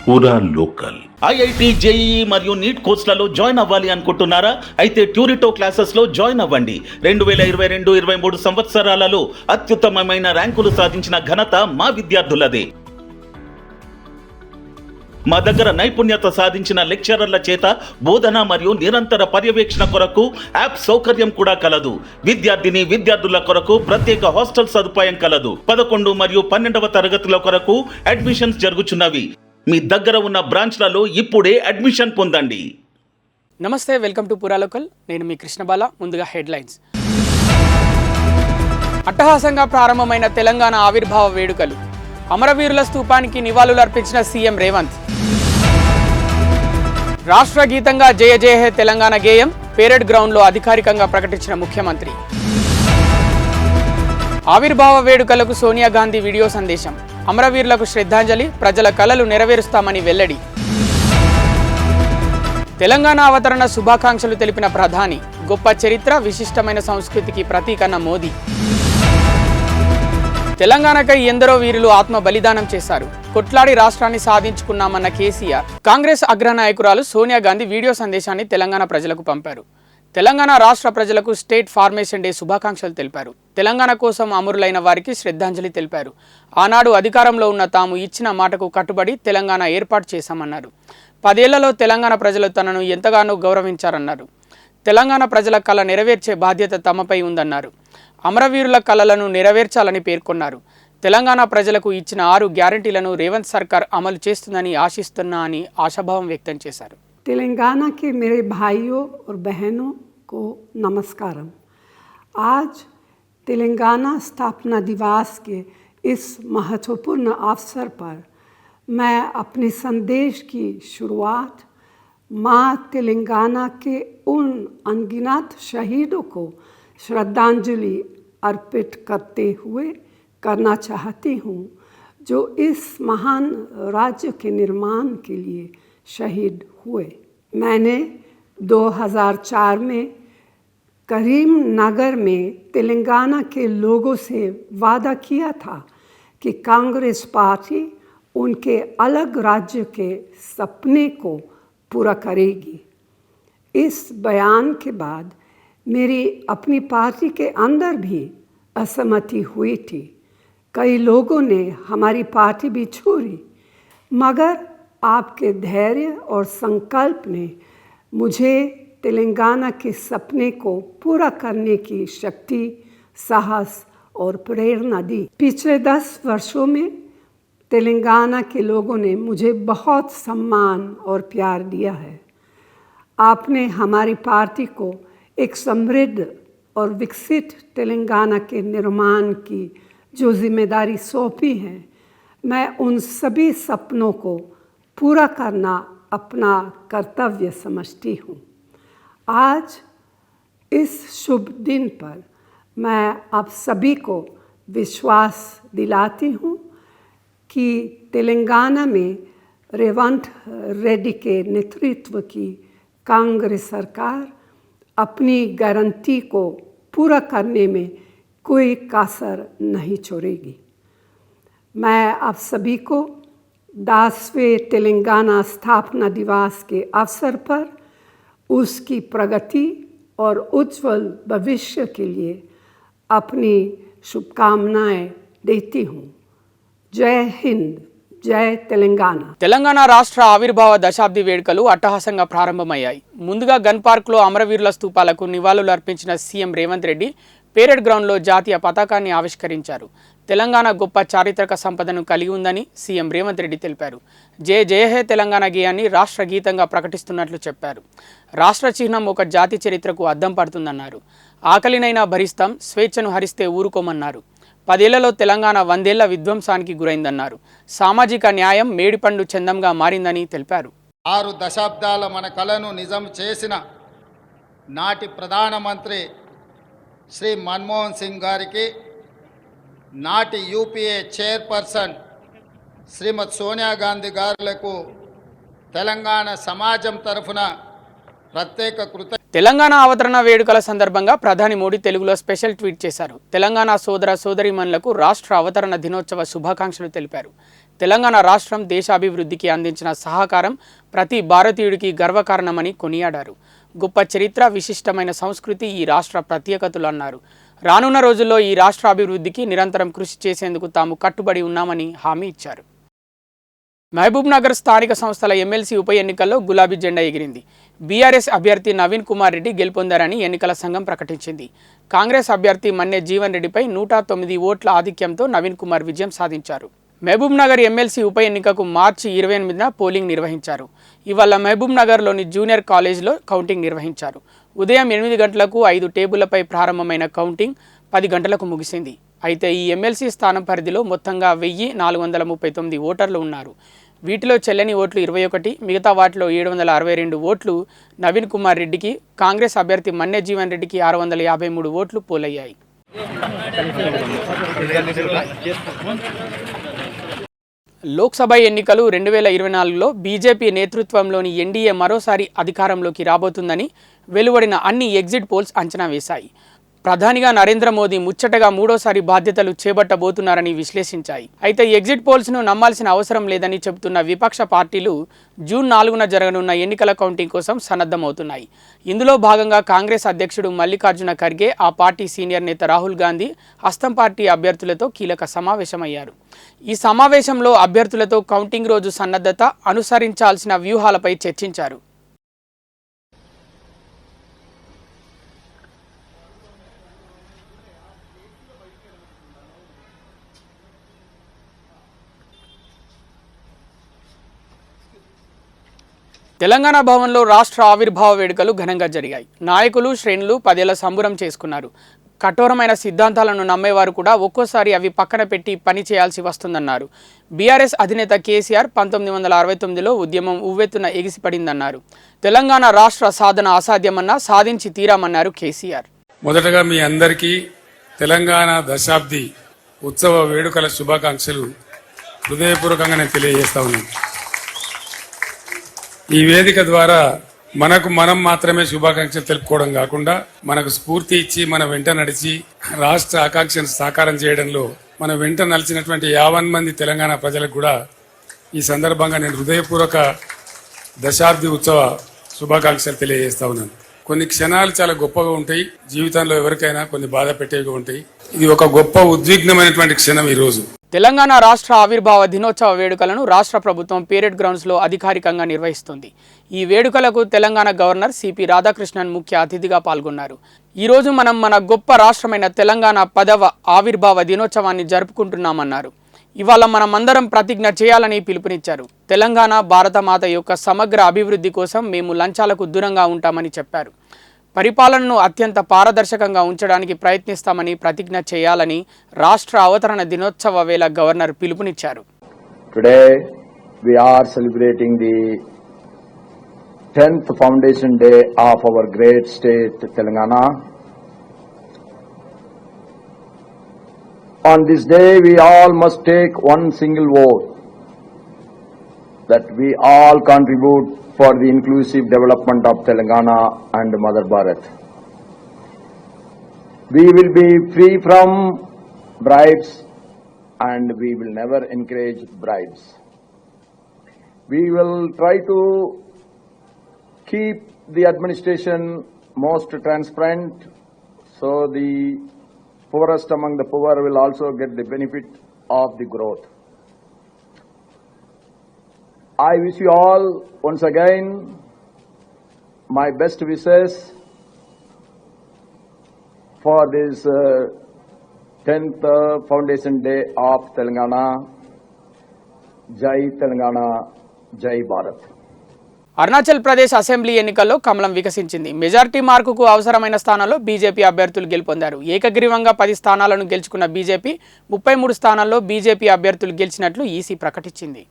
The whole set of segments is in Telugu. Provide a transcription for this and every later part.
పూరా లోకల్. ఐఐటి, జేఈఈ మరియు నీట్ కోర్సులలో జాయిన్ అవ్వాలి అనుకుంటున్నారా? అయితే ట్యూరిటో క్లాసెస్ లో జాయిన్ అవ్వండి. 2022-23 సంవత్సరాలలో అత్యుత్తమమైన ర్యాంకులు సాధించిన ఘనత మా విద్యార్థులదే. మా దగ్గర నైపుణ్యత సాధించిన లెక్చరర్ల చేత బోధన మరియు నిరంతర పర్యవేక్షణ కొరకు యాప్ సౌకర్యం కూడా కలదు. విద్యార్థుల కొరకు ప్రత్యేక హాస్టల్ సదుపాయం కలదు. 11 మరియు 12వ తరగతుల కొరకు అడ్మిషన్స్ జరుగుచున్నవి. మీ దగ్గర ఉన్న బ్రాంచ్లలో ఇప్పుడే అడ్మిషన్ పొందండి. నమస్తే, వెల్కమ్ టు పూరా లోకల్. నేను మీ కృష్ణబాల. ముందుగా హెడ్లైన్స్. అట్టహాసంగా ప్రారంభమైన తెలంగాణ ఆవిర్భావ వేడుకలు. అమరవీరుల స్తూపానికి నివాళులు అర్పించిన సీఎం రేవంత్. రాష్ట్ర గీతంగా జయ జయ హే తెలంగాణ గేయం పేరెడ్ గ్రౌండ్లో అధికారికంగా ప్రకటించిన ముఖ్యమంత్రి. ఆవిర్భావ వేడుకలకు సోనియా గాంధీ వీడియో సందేశం. అమరవీరులకు శ్రద్ధాంజలి, ప్రజల కలలు నెరవేరుస్తామని వెల్లడి. తెలంగాణ అవతరణ శుభాకాంక్షలు తెలిపిన ప్రధాని. గొప్ప చరిత్ర, విశిష్టమైన సంస్కృతికి ప్రతీకన్న మోదీ. తెలంగాణకై ఎందరో వీరులు ఆత్మ బలిదానం చేశారు. కొట్లాడి రాష్ట్రాన్ని సాధించుకున్నామన్న కేసీఆర్. కాంగ్రెస్ అగ్రనాయకురాలు సోనియా గాంధీ వీడియో సందేశాన్ని తెలంగాణ ప్రజలకు పంపారు. తెలంగాణ రాష్ట్ర ప్రజలకు స్టేట్ ఫార్మేషన్ డే శుభాకాంక్షలు తెలిపారు. తెలంగాణ కోసం అమరులైన వారికి శ్రద్ధాంజలి తెలిపారు. ఆనాడు అధికారంలో ఉన్న తాము ఇచ్చిన మాటకు కట్టుబడి తెలంగాణ ఏర్పాటు చేశామన్నారు. 10 ఏళ్లలో తెలంగాణ ప్రజలు తనను ఎంతగానో గౌరవించారన్నారు. తెలంగాణ ప్రజల కళ నెరవేర్చే బాధ్యత తమపై ఉందన్నారు. అమరవీరుల కళలను నెరవేర్చాలని పేర్కొన్నారు. తెలంగాణ ప్రజలకు ఇచ్చిన 6 గ్యారంటీలను రేవంత్ సర్కార్ అమలు చేస్తుందని ఆశిస్తున్నా అని ఆశాభావం వ్యక్తం చేశారు. तेलंगाना के मेरे भाइयों और बहनों को नमस्कारम। आज तेलंगाना स्थापना दिवस के इस महत्वपूर्ण अवसर पर मैं अपने संदेश की शुरुआत माँ तेलंगाना के उन अनगिनत शहीदों को श्रद्धांजलि अर्पित करते हुए करना चाहती हूँ, जो इस महान राज्य के निर्माण के लिए शहीद हुए। मैंने 2004 में करीमनगर में तेलंगाना के लोगों से वादा किया था कि कांग्रेस पार्टी उनके अलग राज्य के सपने को पूरा करेगी। इस बयान के बाद मेरी अपनी पार्टी के अंदर भी असहमति हुई थी। कई लोगों ने हमारी पार्टी भी छोड़ी, मगर आपके धैर्य और संकल्प ने मुझे तेलंगाना के सपने को पूरा करने की शक्ति, साहस और प्रेरणा दी। पिछले 10 वर्षों में तेलंगाना के लोगों ने मुझे बहुत सम्मान और प्यार दिया है। आपने हमारी पार्टी को एक समृद्ध और विकसित तेलंगाना के निर्माण की जो जिम्मेदारी सौंपी है, मैं उन सभी सपनों को पूरा करना अपना कर्तव्य समझती हूँ। आज इस शुभ दिन पर मैं आप सभी को विश्वास दिलाती हूँ कि तेलंगाना में रेवंत रेड्डी के नेतृत्व की कांग्रेस सरकार अपनी गारंटी को पूरा करने में कोई कसर नहीं छोड़ेगी। मैं आप सभी को 10वें तेलंगाना स्थापना दिवस के अवसर पर उसकी प्रगति और उज्जवल भविष्य के लिए अपनी शुभकामनाएं देती हूँ। जय हिंद, జై తెలంగాణ. తెలంగాణ రాష్ట్ర ఆవిర్భావ దశాబ్ది వేడుకలు అట్టహాసంగా ప్రారంభమయ్యాయి. ముందుగా గన్ పార్క్లో అమరవీరుల స్తూపాలకు నివాళులు అర్పించిన సీఎం రేవంత్ రెడ్డి పేరెడ్ గ్రౌండ్లో జాతీయ పతాకాన్ని ఆవిష్కరించారు. తెలంగాణ గొప్ప చారిత్రక సంపదను కలిగి ఉందని సీఎం రేవంత్ రెడ్డి తెలిపారు. జయ జయ హే తెలంగాణ గేయాన్ని రాష్ట్ర గీతంగా ప్రకటిస్తున్నట్లు చెప్పారు. రాష్ట్ర చిహ్నం ఒక జాతి చరిత్రకు అద్దం పడుతుందన్నారు. ఆకలినైనా భరిస్తాం, స్వేచ్ఛను హరిస్తే ఊరుకోమన్నారు. 10 ఏళ్లలో తెలంగాణ 100 ఏళ్ల విధ్వంసానికి గురైందన్నారు. సామాజిక న్యాయం మేడిపండు చందంగా మారిందని తెలిపారు. 6 దశాబ్దాల మన కలను నిజం చేసిన నాటి ప్రధానమంత్రి శ్రీ మన్మోహన్ సింగ్ గారికి, నాటి యూపీఏ చైర్పర్సన్ శ్రీమతి సోనియా గాంధీ గారులకు తెలంగాణ సమాజం తరఫున ప్రత్యేక తెలంగాణ అవతరణ వేడుకల సందర్భంగా ప్రధాని మోడీ తెలుగులో స్పెషల్ ట్వీట్ చేశారు. తెలంగాణ సోదర సోదరీమణులకు రాష్ట్ర అవతరణ దినోత్సవ శుభాకాంక్షలు తెలిపారు. తెలంగాణ రాష్ట్రం దేశాభివృద్ధికి అందించిన సహకారం ప్రతి భారతీయుడికి గర్వకారణమని కొనియాడారు. గొప్ప చరిత్ర, విశిష్టమైన సంస్కృతి ఈ రాష్ట్ర ప్రత్యేకతలు అన్నారు. రానున్న రోజుల్లో ఈ రాష్ట్ర అభివృద్ధికి నిరంతరం కృషి చేసేందుకు తాము కట్టుబడి ఉన్నామని హామీ ఇచ్చారు. మహబూబ్ నగర్ స్థానిక సంస్థల ఎమ్మెల్సీ ఉప ఎన్నికల్లో గులాబీ జెండా ఎగిరింది. బీఆర్ఎస్ అభ్యర్థి నవీన్ కుమార్ రెడ్డి గెలుపొందారని ఎన్నికల సంఘం ప్రకటించింది. కాంగ్రెస్ అభ్యర్థి మన్నె జీవన్ రెడ్డిపై 109 ఓట్ల ఆధిక్యంతో నవీన్ కుమార్ విజయం సాధించారు. మహబూబ్ నగర్ ఎమ్మెల్సీ ఉప ఎన్నికకు మార్చి 28న పోలింగ్ నిర్వహించారు. ఇవాళ మహబూబ్ నగర్లోని జూనియర్ కాలేజ్లో కౌంటింగ్ నిర్వహించారు. ఉదయం 8 గంటలకు 5 టేబుళ్లపై ప్రారంభమైన కౌంటింగ్ 10 గంటలకు ముగిసింది. అయితే ఈ ఎమ్మెల్సీ స్థానం పరిధిలో మొత్తంగా 1439 ఓటర్లు ఉన్నారు. వీటిలో చెల్లని ఓట్లు 21, మిగతా వాటిలో 762 ఓట్లు నవీన్ కుమార్ రెడ్డికి, కాంగ్రెస్ అభ్యర్థి మన్నె జీవన్ రెడ్డికి 653 ఓట్లు పోలయ్యాయి. లోక్సభ ఎన్నికలు 2024లో బీజేపీ నేతృత్వంలోని ఎన్డీఏ మరోసారి అధికారంలోకి రాబోతుందని వెలువడిన అన్ని ఎగ్జిట్ పోల్స్ అంచనా వేశాయి. ప్రధానిగా నరేంద్ర మోదీ ముచ్చటగా మూడోసారి బాధ్యతలు చేపట్టబోతున్నారని విశ్లేషించాయి. అయితే ఎగ్జిట్ పోల్స్ను నమ్మాల్సిన అవసరం లేదని చెబుతున్న విపక్ష పార్టీలు జూన్ 4న జరగనున్న ఎన్నికల కౌంటింగ్ కోసం సన్నద్ధమవుతున్నాయి. ఇందులో భాగంగా కాంగ్రెస్ అధ్యక్షుడు మల్లికార్జున ఖర్గే, ఆ పార్టీ సీనియర్ నేత రాహుల్ గాంధీ హస్తం పార్టీ అభ్యర్థులతో కీలక సమావేశమయ్యారు. ఈ సమావేశంలో అభ్యర్థులతో కౌంటింగ్ రోజు సన్నద్ధత, అనుసరించాల్సిన వ్యూహాలపై చర్చించారు. తెలంగాణ భవన్లో రాష్ట్ర ఆవిర్భావ వేడుకలు ఘనంగా జరిగాయి. నాయకులు, శ్రేణులు 10 ఏళ్ల సంబురం చేసుకున్నారు. కఠోరమైన సిద్ధాంతాలను నమ్మేవారు కూడా ఒక్కోసారి అవి పక్కన పెట్టి పని చేయాల్సి వస్తుందన్నారు. బీఆర్ఎస్ అధినేత కేసీఆర్ 1969లో ఉద్యమం ఉవ్వెత్తున ఎగిసిపడిందన్నారు. తెలంగాణ రాష్ట్ర సాధన అసాధ్యమన్నా సాధించి తీరామన్నారు కేసీఆర్. మొదటగా మీ అందరికీ తెలంగాణ దశాబ్ది ఉత్సవ వేడుకల శుభాకాంక్షలు హృదయపూర్వకంగా నేను తెలియజేస్తా ఉన్నాను. ఈ వేదిక ద్వారా మనకు మనం మాత్రమే శుభాకాంక్షలు తెలుపుకోవడం కాకుండా మనకు స్ఫూర్తి ఇచ్చి మన వెంట నడిచి రాష్ట్ర ఆకాంక్షను సాకారం చేయడంలో మన వెంట నలిచినటువంటి 50 మంది తెలంగాణ ప్రజలకు కూడా ఈ సందర్భంగా నేను హృదయపూర్వక దశాబ్ది ఉత్సవ శుభాకాంక్షలు తెలియజేస్తా ఉన్నాను. కొన్ని క్షణాలు చాలా గొప్పగా ఉంటాయి, జీవితంలో ఎవరికైనా కొన్ని బాధ పెట్టేవిగా ఉంటాయి. ఇది ఒక గొప్ప ఉద్విగ్నమైనటువంటి క్షణం. ఈ రోజు తెలంగాణ రాష్ట్ర ఆవిర్భావ దినోత్సవ వేడుకలను రాష్ట్ర ప్రభుత్వం పేరెడ్ గ్రౌండ్స్లో అధికారికంగా నిర్వహిస్తుంది. ఈ వేడుకలకు తెలంగాణ గవర్నర్ సిపి రాధాకృష్ణన్ ముఖ్య అతిథిగా పాల్గొన్నారు. ఈరోజు మనం మన గొప్ప రాష్ట్రమైన తెలంగాణ 10వ ఆవిర్భావ దినోత్సవాన్ని జరుపుకుంటున్నామన్నారు. ఇవాళ మనమందరం ప్రతిజ్ఞ చేయాలని పిలుపునిచ్చారు. తెలంగాణ భారతమాత యొక్క సమగ్ర అభివృద్ధి కోసం మేము లంచాలకు దూరంగా ఉంటామని చెప్పారు. పరిపాలనను అత్యంత పారదర్శకంగా ఉంచడానికి ప్రయత్నిస్తామని ప్రతిజ్ఞ చేయాలని రాష్ట్ర అవతరణ దినోత్సవ వేళ గవర్నర్ పిలుపునిచ్చారు. Today we are celebrating the 10th foundation day of our great state Telangana. On this day we all must take one single vote that we all contribute for the inclusive development of Telangana and Mother Bharat. We will be free from bribes and we will never encourage bribes. We will try to keep the administration most transparent so the poorest among the poor will also get the benefit of the growth. I wish you all once again my best wishes for this 10th Foundation Day of Telangana. Jai Telangana, Jai Bharat. Arunachal Pradesh assembly ఎన్నికల్లో కమలం వికసించింది. మెజారిటీ మార్కుకు అవసరమైన స్థానాల్లో బీజేపీ అభ్యర్థులు గెలుపొందారు. ఏకగ్రీవంగా 10 స్థానాలను గెలుచుకున్న బీజేపీ 33 స్థానాల్లో బీజేపీ అభ్యర్థులు గెలిచినట్లు ఈసీ ప్రకటించింది.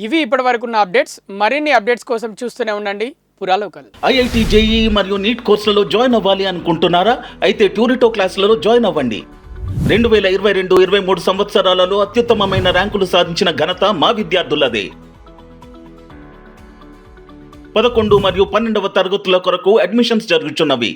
ఇవి ఇప్పటివరకున్న అప్డేట్స్. మరిన్ని అప్డేట్స్ కోసం చూస్తూనే ఉండండి పురాలోకల్. ఐఐటి, జేఈఈ మరియు నీట్ కోర్సులలో జాయిన్ అవ్వాలి అనుకుంటున్నారా? అయితే ట్యూరిటో క్లాసులలో జాయిన్ అవ్వండి. 2022-23 సంవత్సరాలలో అత్యుత్తమమైన ర్యాంకులు సాధించిన ఘనత మా విద్యార్థులదే. 11 మరియు 12వ తరగతుల కొరకు అడ్మిషన్స్ జరుగుతున్నవి.